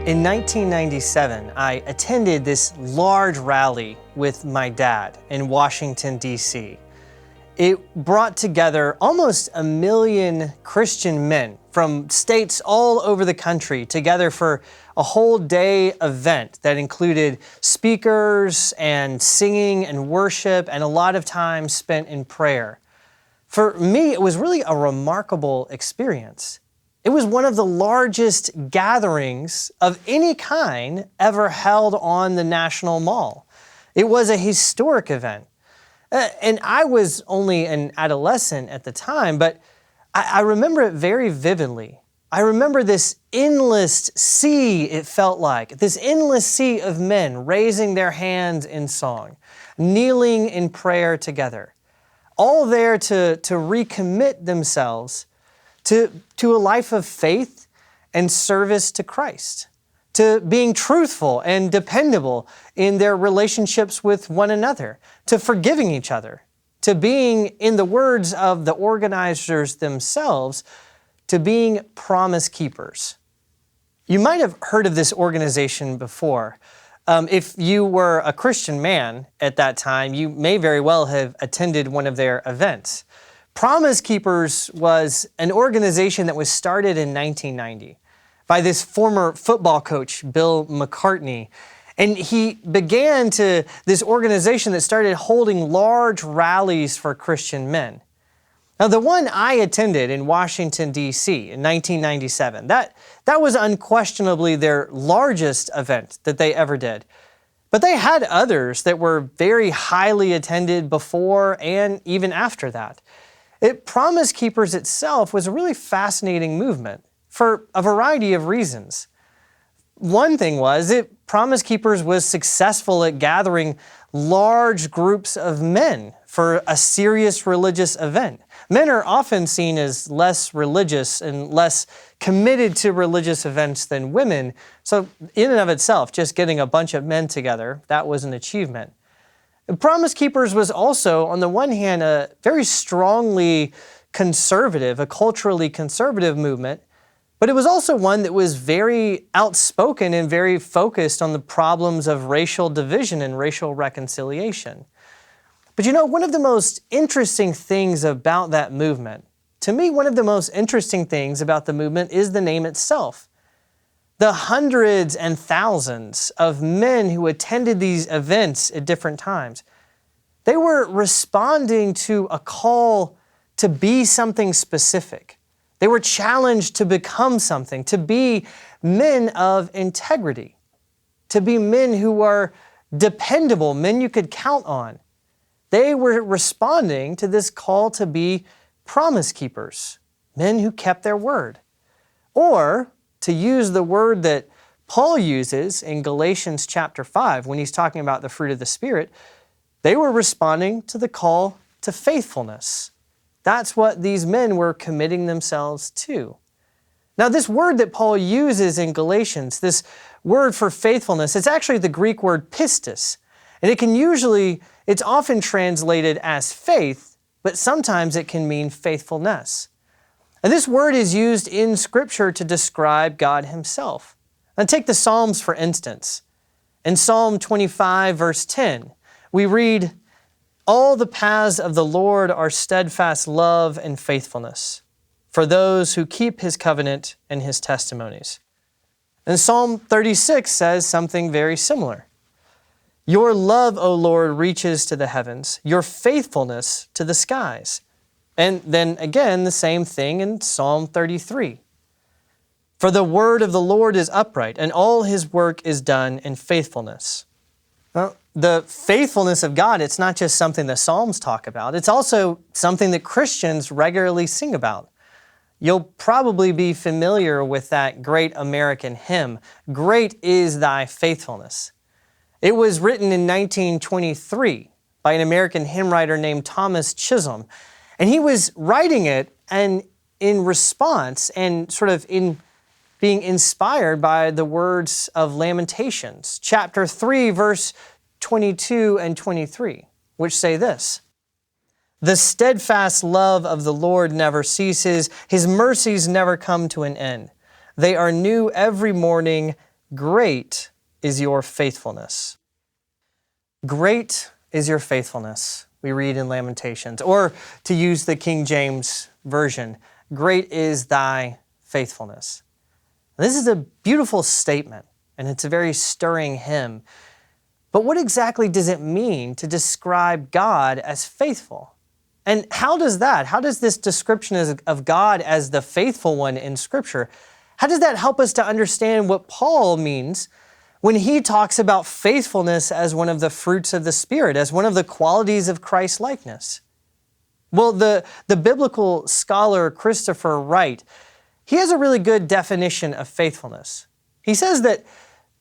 In 1997, I attended this large rally with my dad in Washington, D.C. It brought together almost 1 million Christian men from states all over the country together for a whole day event that included speakers and singing and worship and a lot of time spent in prayer. For me, it was really a remarkable experience. It was one of the largest gatherings of any kind ever held on the National Mall. It was a historic event. And I was only an adolescent at the time, but I remember it very vividly. I remember this endless sea, it felt like, this endless sea of men raising their hands in song, kneeling in prayer together, all there to recommit themselves to a life of faith and service to Christ, to being truthful and dependable in their relationships with one another, to forgiving each other, to being, in the words of the organizers themselves, to being promise keepers. You might have heard of this organization before. If you were a Christian man at that time, you may very well have attended one of their events. Promise Keepers was an organization that was started in 1990 by this former football coach, Bill McCartney. And he began this organization that started holding large rallies for Christian men. Now, the one I attended in Washington, D.C. in 1997, that was unquestionably their largest event that they ever did. But they had others that were very highly attended before and even after that. Promise Keepers itself was a really fascinating movement for a variety of reasons. One thing was Promise Keepers was successful at gathering large groups of men for a serious religious event. Men are often seen as less religious and less committed to religious events than women. So in and of itself, just getting a bunch of men together, that was an achievement. Promise Keepers was also, on the one hand, a very strongly conservative, a culturally conservative movement, but it was also one that was very outspoken and very focused on the problems of racial division and racial reconciliation. But you know, one of the most interesting things about that movement, to me, one of the most interesting things about the movement is the name itself. The hundreds and thousands of men who attended these events at different times, they were responding to a call to be something specific. They were challenged to become something, to be men of integrity, to be men who were dependable, men you could count on. They were responding to this call to be promise keepers, men who kept their word. Or, to use the word that Paul uses in Galatians chapter 5 when he's talking about the fruit of the Spirit, they were responding to the call to faithfulness. That's what these men were committing themselves to. Now, this word that Paul uses in Galatians, this word for faithfulness, it's actually the Greek word pistis. And it's often translated as faith, but sometimes it can mean faithfulness. And this word is used in Scripture to describe God Himself. And take the Psalms, for instance. In Psalm 25, verse 10, we read, "All the paths of the Lord are steadfast love and faithfulness for those who keep His covenant and His testimonies." And Psalm 36 says something very similar. "Your love, O Lord, reaches to the heavens, your faithfulness to the skies." And then again, the same thing in Psalm 33. "For the word of the Lord is upright, and all His work is done in faithfulness." Well, the faithfulness of God, it's not just something the Psalms talk about. It's also something that Christians regularly sing about. You'll probably be familiar with that great American hymn, "Great is Thy Faithfulness." It was written in 1923 by an American hymn writer named Thomas Chisholm. And he was writing it and in response and sort of in being inspired by the words of Lamentations, chapter 3, verse 22 and 23, which say this, "The steadfast love of the Lord never ceases. His mercies never come to an end. They are new every morning. great is your faithfulness. Great is your faithfulness, we read in Lamentations. Or to use the King James Version, great is thy faithfulness. This is a beautiful statement, and it's a very stirring hymn. But what exactly does it mean to describe God as faithful? And how does this description of God as the faithful one in Scripture, how does that help us to understand what Paul means when he talks about faithfulness as one of the fruits of the Spirit, as one of the qualities of Christlikeness? Well, the biblical scholar Christopher Wright, he has a really good definition of faithfulness. He says that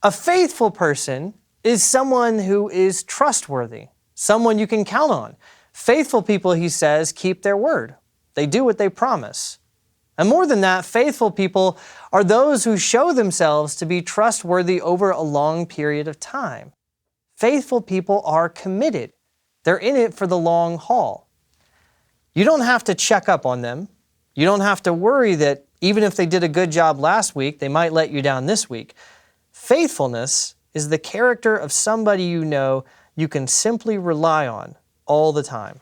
a faithful person is someone who is trustworthy, someone you can count on. Faithful people, he says, keep their word. They do what they promise. And more than that, faithful people are those who show themselves to be trustworthy over a long period of time. Faithful people are committed. They're in it for the long haul. You don't have to check up on them. You don't have to worry that even if they did a good job last week, they might let you down this week. Faithfulness is the character of somebody you know you can simply rely on all the time.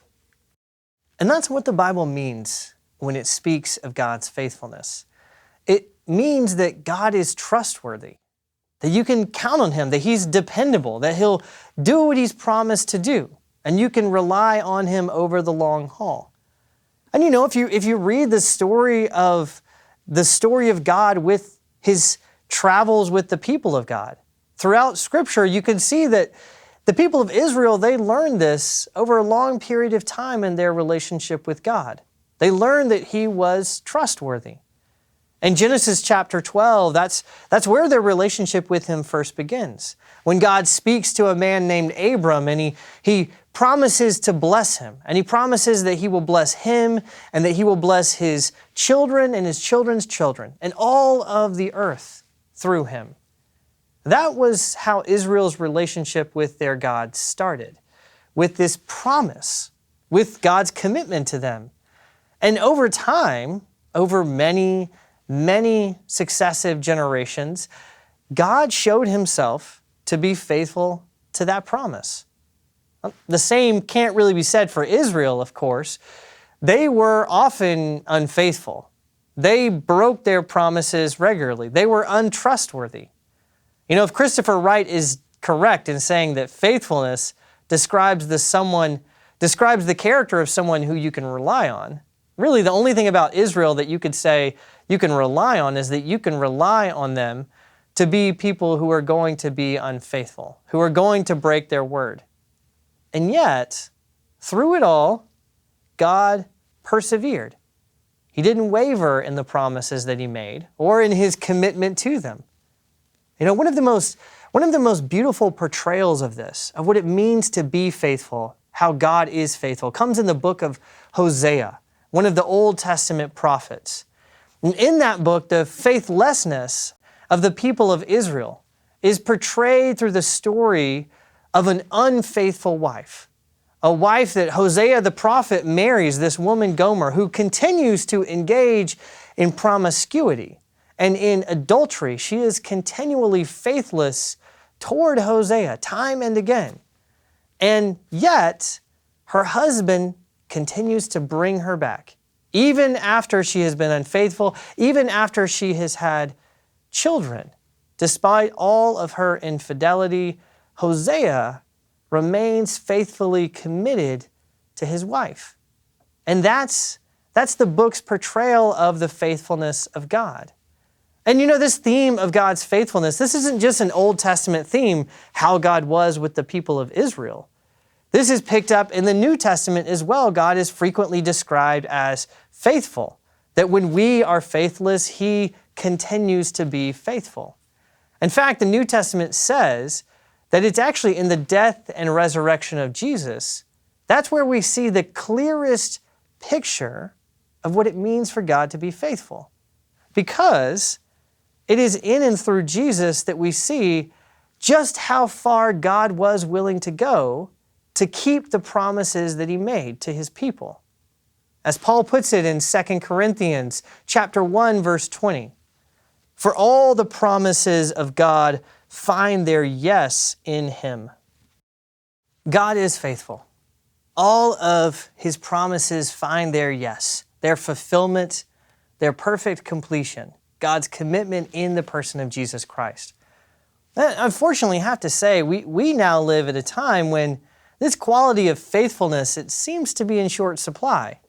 And that's what the Bible means when it speaks of God's faithfulness. It means that God is trustworthy, that you can count on Him, that He's dependable, that He'll do what He's promised to do, and you can rely on Him over the long haul. And you know, if you read the story of God with His travels with the people of God, throughout Scripture, you can see that the people of Israel, they learned this over a long period of time in their relationship with God. They learned that He was trustworthy. In Genesis chapter 12, that's where their relationship with Him first begins. When God speaks to a man named Abram and he promises to bless him, and He promises that He will bless him and that He will bless his children and his children's children and all of the earth through him. That was how Israel's relationship with their God started, with this promise, with God's commitment to them. And over time, over many, many successive generations, God showed Himself to be faithful to that promise. The same can't really be said for Israel, of course. They were often unfaithful. They broke their promises regularly. They were untrustworthy. You know, if Christopher Wright is correct in saying that faithfulness describes the character of someone who you can rely on, really the only thing about Israel that you could say you can rely on is that you can rely on them to be people who are going to be unfaithful, who are going to break their word. And yet, through it all, God persevered. He didn't waver in the promises that He made or in His commitment to them. You know, one of the most beautiful portrayals of this, of what it means to be faithful, how God is faithful, comes in the book of Hosea, one of the Old Testament prophets. And in that book, the faithlessness of the people of Israel is portrayed through the story of an unfaithful wife. A wife that Hosea the prophet marries, this woman Gomer, who continues to engage in promiscuity and in adultery. She is continually faithless toward Hosea time and again. And yet, her husband continues to bring her back, even after she has been unfaithful, even after she has had children. Despite all of her infidelity, Hosea remains faithfully committed to his wife. And that's the book's portrayal of the faithfulness of God. And you know, this theme of God's faithfulness, this isn't just an Old Testament theme, how God was with the people of Israel. This is picked up in the New Testament as well. God is frequently described as faithful, that when we are faithless, He continues to be faithful. In fact, the New Testament says that it's actually in the death and resurrection of Jesus, that's where we see the clearest picture of what it means for God to be faithful. Because it is in and through Jesus that we see just how far God was willing to go to keep the promises that He made to His people. As Paul puts it in 2 Corinthians chapter 1, verse 20, For all the promises of God find their yes in Him. God is faithful. All of His promises find their yes, their fulfillment, their perfect completion, God's commitment in the person of Jesus Christ. Unfortunately, I have to say, we now live at a time when this quality of faithfulness, it seems to be in short supply.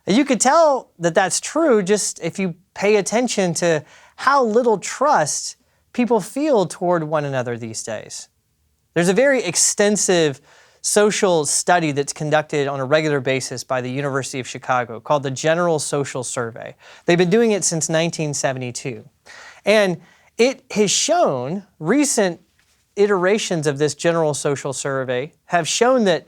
You could tell that that's true just if you pay attention to how little trust people feel toward one another these days. There's a very extensive social study that's conducted on a regular basis by the University of Chicago called the General Social Survey. They've been doing it since 1972. And it has shown, recent iterations of this General Social Survey have shown that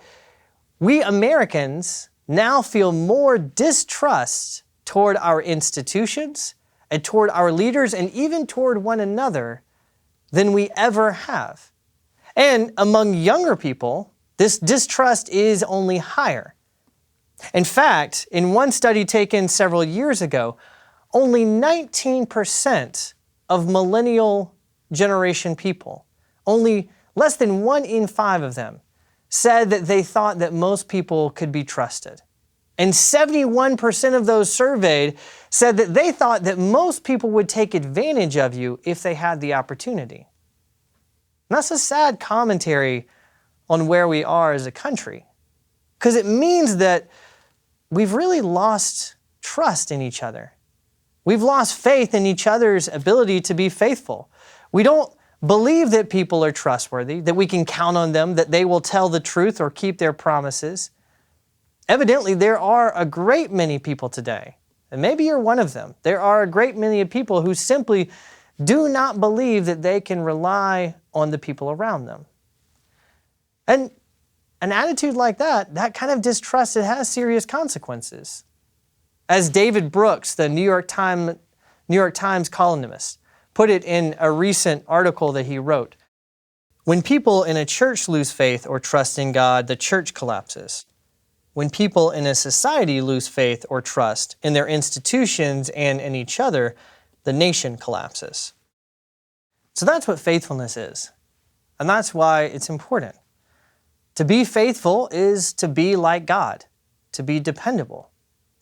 we Americans now feel more distrust toward our institutions and toward our leaders and even toward one another than we ever have. And among younger people, this distrust is only higher. In fact, in one study taken several years ago, only 19% of millennial generation people, only less than 1 in 5 of them, said that they thought that most people could be trusted. And 71% of those surveyed said that they thought that most people would take advantage of you if they had the opportunity. And that's a sad commentary on where we are as a country, because it means that we've really lost trust in each other. We've lost faith in each other's ability to be faithful. We don't believe that people are trustworthy, that we can count on them, that they will tell the truth or keep their promises. Evidently, there are a great many people today, and maybe you're one of them. There are a great many people who simply do not believe that they can rely on the people around them. And an attitude like that kind of distrust, it has serious consequences. As David Brooks, the New York Times columnist, put it in a recent article that he wrote, when people in a church lose faith or trust in God, the church collapses. When people in a society lose faith or trust in their institutions and in each other, the nation collapses. So that's what faithfulness is. And that's why it's important. To be faithful is to be like God, to be dependable,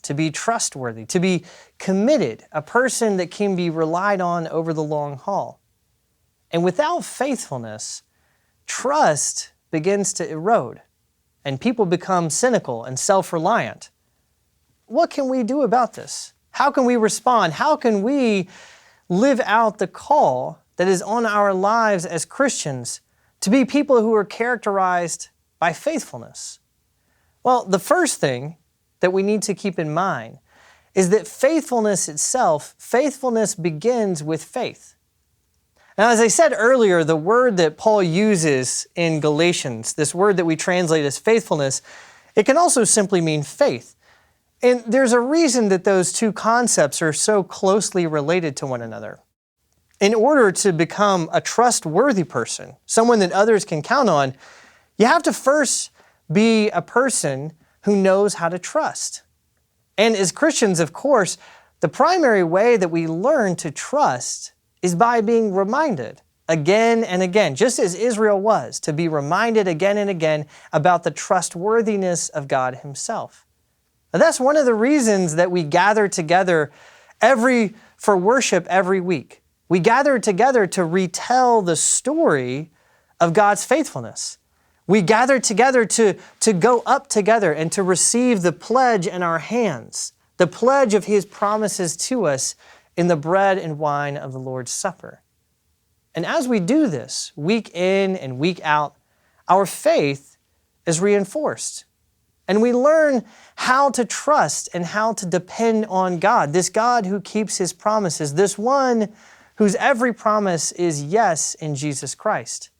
to be trustworthy, to be committed, a person that can be relied on over the long haul. And without faithfulness, trust begins to erode, and people become cynical and self-reliant. What can we do about this? How can we respond? How can we live out the call that is on our lives as Christians to be people who are characterized by faithfulness? Well, the first thing that we need to keep in mind is that faithfulness itself, faithfulness begins with faith. Now, as I said earlier, the word that Paul uses in Galatians, this word that we translate as faithfulness, it can also simply mean faith. And there's a reason that those two concepts are so closely related to one another. In order to become a trustworthy person, someone that others can count on, you have to first be a person who knows how to trust. And as Christians, of course, the primary way that we learn to trust is by being reminded again and again, just as Israel was, to be reminded again and again about the trustworthiness of God Himself. Now, that's one of the reasons that we gather together for worship every week. We gather together to retell the story of God's faithfulness. We gather together to go up together and to receive the pledge in our hands, the pledge of His promises to us in the bread and wine of the Lord's Supper. And as we do this, week in and week out, our faith is reinforced. And we learn how to trust and how to depend on God, this God who keeps His promises, this one whose every promise is yes in Jesus Christ.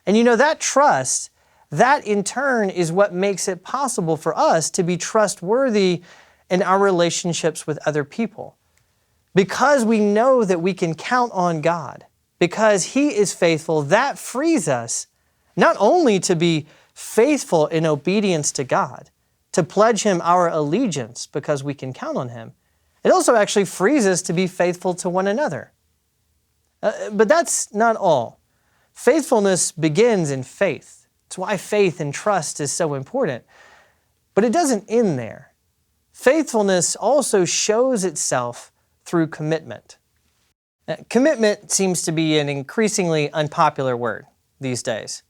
And you know, that trust, that in turn is what makes it possible for us to be trustworthy in our relationships with other people. Because we know that we can count on God, because He is faithful, that frees us not only to be faithful in obedience to God, to pledge Him our allegiance because we can count on Him, it also actually frees us to be faithful to one another. But that's not all. Faithfulness begins in faith. It's why faith and trust is so important. But it doesn't end there. Faithfulness also shows itself through commitment. Commitment seems to be an increasingly unpopular word these days.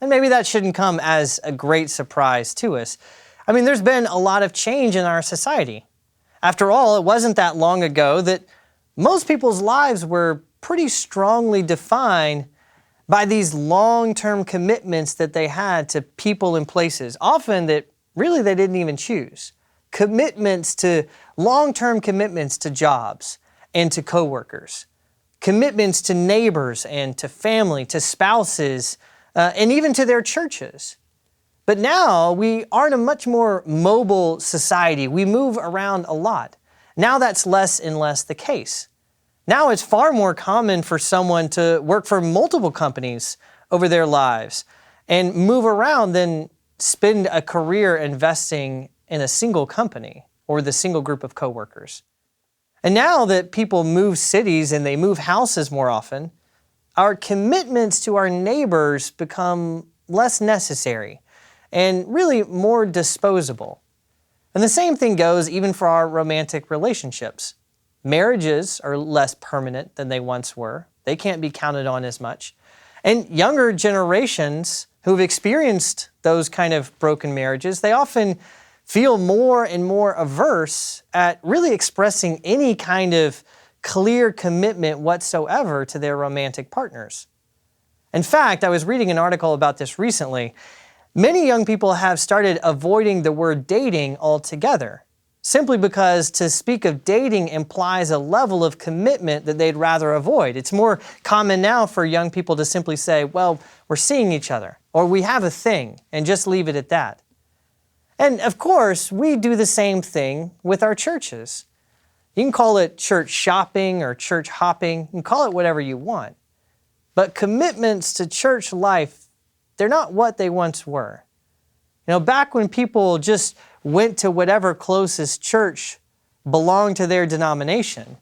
And maybe that shouldn't come as a great surprise to us. I mean, there's been a lot of change in our society. After all, it wasn't that long ago that most people's lives were pretty strongly defined by these long-term commitments that they had to people and places, often that really they didn't even choose. Long-term commitments to jobs and to coworkers, commitments to neighbors and to family, to spouses, and even to their churches. But now we are in a much more mobile society. We move around a lot. Now that's less and less the case. Now it's far more common for someone to work for multiple companies over their lives and move around than spend a career investing in a single company or the single group of coworkers. And now that people move cities and they move houses more often, our commitments to our neighbors become less necessary and really more disposable. And the same thing goes even for our romantic relationships. Marriages are less permanent than they once were. They can't be counted on as much. And younger generations who've experienced those kind of broken marriages, they often feel more and more averse at really expressing any kind of clear commitment whatsoever to their romantic partners. In fact, I was reading an article about this recently. Many young people have started avoiding the word dating altogether, simply because to speak of dating implies a level of commitment that they'd rather avoid. It's more common now for young people to simply say, well, we're seeing each other, or we have a thing, and just leave it at that. And of course, we do the same thing with our churches. You can call it church shopping or church hopping. You can call it whatever you want. But commitments to church life, they're not what they once were. You know, back when people just went to whatever closest church belonged to their denomination,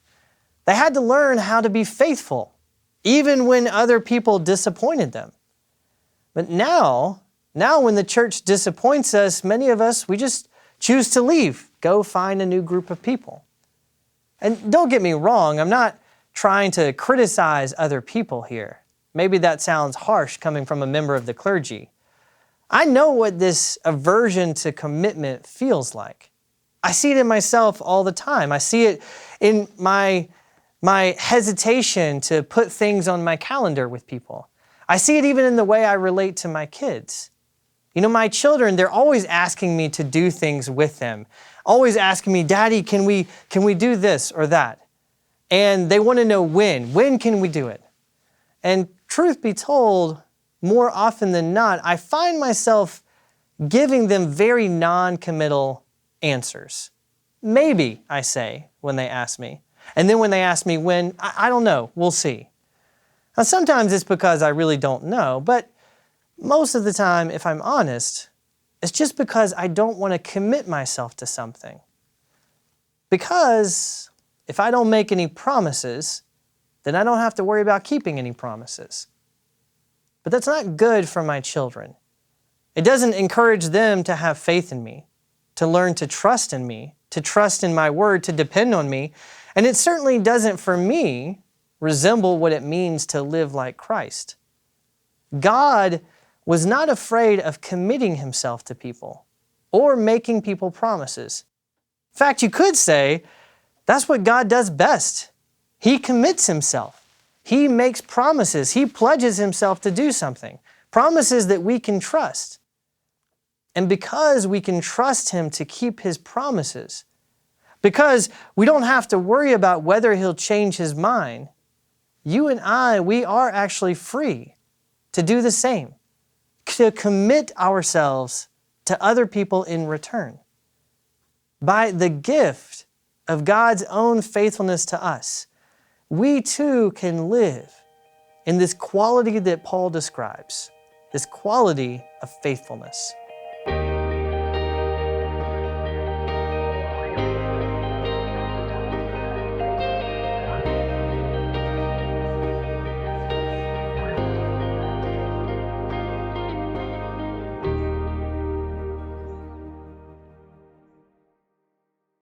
they had to learn how to be faithful, even when other people disappointed them. But now when the church disappoints us, many of us, we just choose to leave, go find a new group of people. And don't get me wrong, I'm not trying to criticize other people here. Maybe that sounds harsh coming from a member of the clergy. I know what this aversion to commitment feels like. I see it in myself all the time. I see it in my hesitation to put things on my calendar with people. I see it even in the way I relate to my kids. You know, my children, they're always asking me to do things with them. Always asking me, Daddy, can we do this or that? And they want to know when. When can we do it? And truth be told, more often than not, I find myself giving them very non-committal answers. Maybe, I say, when they ask me. And then when they ask me when, I don't know, we'll see. Now, sometimes it's because I really don't know, but most of the time, if I'm honest, it's just because I don't want to commit myself to something. Because if I don't make any promises, then I don't have to worry about keeping any promises. But that's not good for my children. It doesn't encourage them to have faith in me, to learn to trust in me, to trust in my word, to depend on me. And it certainly doesn't, for me, resemble what it means to live like Christ. God was not afraid of committing himself to people or making people promises. In fact, you could say that's what God does best. He commits himself. He makes promises. He pledges himself to do something. Promises that we can trust. And because we can trust him to keep his promises, because we don't have to worry about whether he'll change his mind, you and I, we are actually free to do the same, to commit ourselves to other people in return. By the gift of God's own faithfulness to us, we too can live in this quality that Paul describes, this quality of faithfulness.